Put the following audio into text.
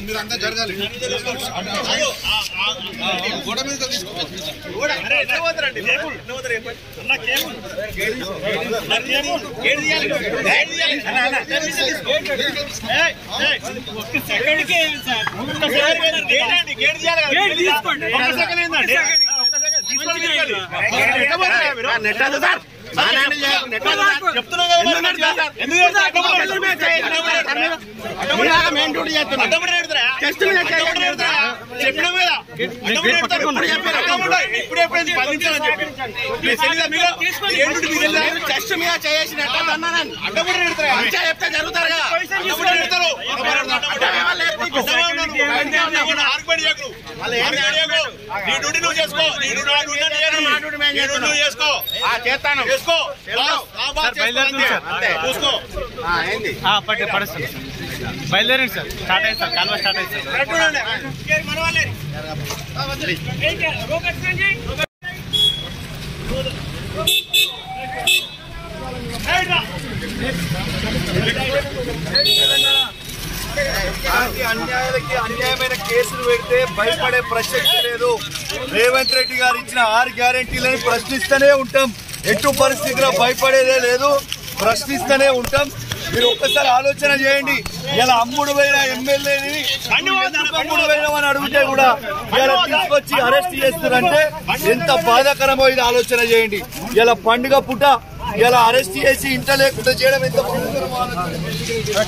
మీరంతా జరగాలి గోడ మీద బయలుదేరండి సార్. స్టార్ట్ అయ్యింది సార్. కాల్వ స్టార్ట్ అయ్యింది అన్యాయాలకి అన్యాయమైన కేసులు పెడితే భయపడే ప్రసక్తి లేదు. రేవంత్ రెడ్డి గారు ఇచ్చిన 6 గ్యారెంటీలను ప్రశ్నిస్తూనే ఉంటాం. ఎటు పరిస్థితిలో భయపడేదే లేదు, ప్రశ్నిస్తూనే ఉంటాం. మీరు ఒక్కసారి ఆలోచన చేయండి. ఇలా అమ్ముడు పోయిన ఎమ్మెల్యేని అమ్ముడు పోయినామని అడిగితే కూడా ఇలా తీసుకొచ్చి అరెస్ట్ చేస్తారంటే ఎంత బాధాకరమో ఇది ఆలోచన చేయండి. ఇలా పండుగ పూట ఇలా అరెస్ట్ చేసి ఇంట లేకుండా చేయడం ఎంత బాధాకరమో ఆలోచన.